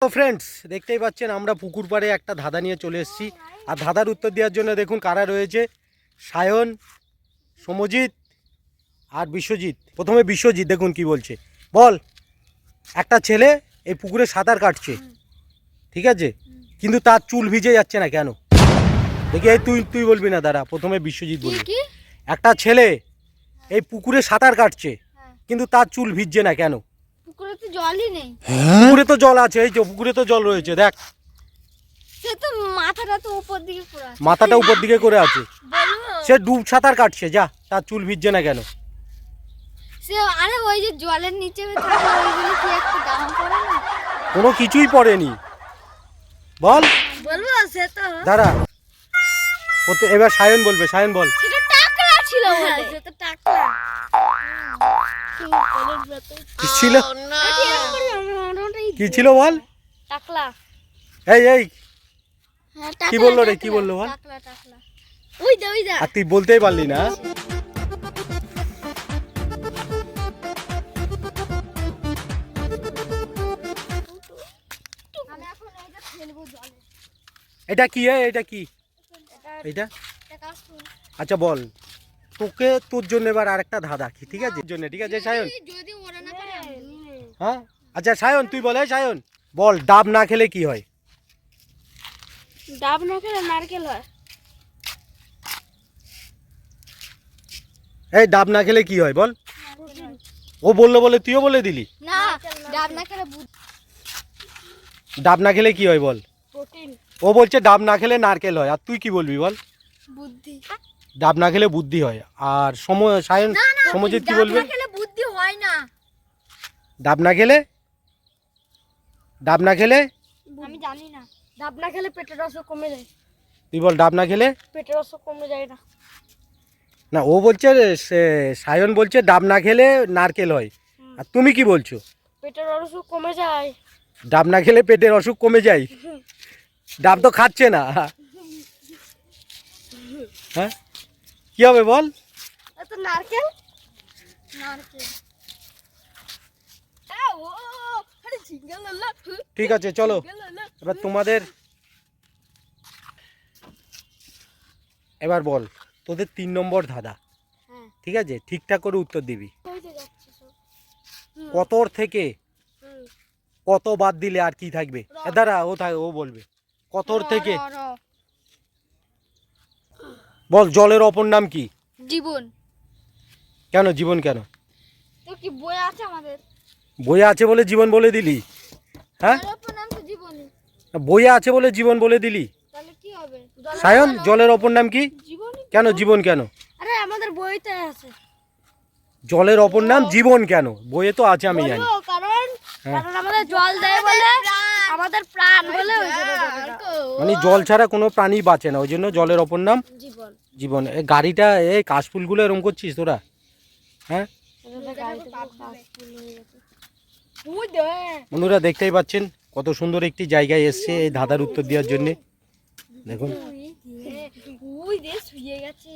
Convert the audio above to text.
তো ফ্রেন্ডস, দেখতেই পাচ্ছেন আমরা পুকুর পাড়ে একটা ধাঁধা নিয়ে চলে এসেছি। আর ধাঁধার উত্তর দেওয়ার জন্য দেখুন কারা রয়েছে। সায়ন, সমজিৎ আর বিশ্বজিৎ। প্রথমে বিশ্বজিৎ, দেখুন কি বলছে। বল, একটা ছেলে এই পুকুরে সাঁতার কাটছে, ঠিক আছে, কিন্তু তার চুল ভিজে যাচ্ছে না কেন? দেখি, এই তুই বলবি না, দাঁড়া, প্রথমে বিশ্বজিৎ বলবি। একটা ছেলে এই পুকুরে সাঁতার কাটছে, কিন্তু তার চুল ভিজছে না কেন? পুকুরে তো জলই নেই। পুকুরে তো জল আছে, এই যে পুকুরে তো জল রয়েছে, দেখ। সে তো মাথাটা তো উপর দিকে করে আছে। মাথাটা উপর দিকে করে আছে। বলবো সে ডুব সাঁতার কাটছে, যা, তার চুল ভিজছে না কেন? সে আরে ওই যে জলের নিচে থাকে ওইগুলো কি একটু দাম পড়ে না? কোনো কিছুই পড়েনি। বল। বলবো সে তো দাঁড়া, এবার সায়ন বলবে। সায়ন বল। সেটা টাকলা ছিল বলে। সে তো টাকলা। কি ছিল? কি ছিল বল? টাকলা। এই হ্যাঁ, কি বললো রে, কি বললো বল? টাকলা টাকলা। ওই দা আর তুই বলতেই পারলি না। আমি এখন এইটা ফেলবো জলে। এটা কি? এটা কি? এটা আচ্ছা বল, তোকে তোর জন্য এবার আরেকটা ধাঁধা কি, ঠিক আছে? জন্য ঠিক আছে সায়ন। যদি ওরা না করে হ্যাঁ আচ্ছা সায়ন তুই বল। সায়ন বল, ডাব না খেলে কি হয়? ডাব না খেলে নারকেল হয়। এই ডাব না খেলে কি হয় বল? ও বললো বলে তুইও বলে দিলি। না, ডাব না খেলে ডাব না খেলে কি হয় বল? প্রোটিন। ও বলছে ডাব না খেলে নারকেল হয়, আর তুই কি বলবি বল? বুদ্ধি। ডাব না খেলে বুদ্ধি হয়। আর সায়ন, সমজিৎ কি বলবে? ডাব না খেলে বুদ্ধি হয় না। ডাব না খেলে আমি জানি না। ডাব না খেলে পেটের রস কমে যায়। তুই বল, ডাব না খেলে? পেটের রস কমে যায় না। না, ও বলছে, সায়ন বলছে ডাব না খেলে নারকেল হয়, আর তুমি কি বলছো? পেটের রস কমে যায়। ডাব না খেলে পেটের অসুখ কমে যায়। ডাব তো খাচ্ছে না। হ্যাঁ, কি হবে বল? তো নারকেল। নারকেল। ঠিক আছে, চলো এবার তোমাদের। এবার বল, তোদের 3 নম্বর ধাঁধা, ঠিক আছে? ঠিকঠাক করে উত্তর দিবি। কতর থেকে কত বাদ দিলে আর কি থাকবে? দাঁড়া, ও বলবে। কতর থেকে বল, জলের অপর নাম কি? জীবন। কেন জীবন কেন? তো কি বই আছে আমাদের? বইয়ে আছে বলে জীবন বলে দিলি? হ্যাঁ, জলের অপর নাম তো জীবনই। বইয়ে আছে বলে জীবন বলে দিলি? তাহলে কি হবে? সায়ন, জলের অপর নাম কি? জীবনই। কেন জীবন কেন? আরে আমাদের বইতে আছে। জলের অপর নাম জীবন কেন? বইয়ে তো আছে, আমি জানি। কারণ আমাদের জল দেয় বলে আমাদের প্রাণ বলে ওই জন্য মানে জল ছাড়া কোনো প্রাণী বাঁচে না, ওই জন্য জলের অপর নাম জীবন। জীবন। এই গাড়িটা, এই কাশফুলগুলো এরকম করছিস তোরা? হ্যাঁ বন্ধুরা, দেখতেই পাচ্ছেন কত সুন্দর একটি জায়গায় এসছে এই ধাঁধার উত্তর দেওয়ার জন্য। দেখুন, ওই যে শুয়ে গেছে।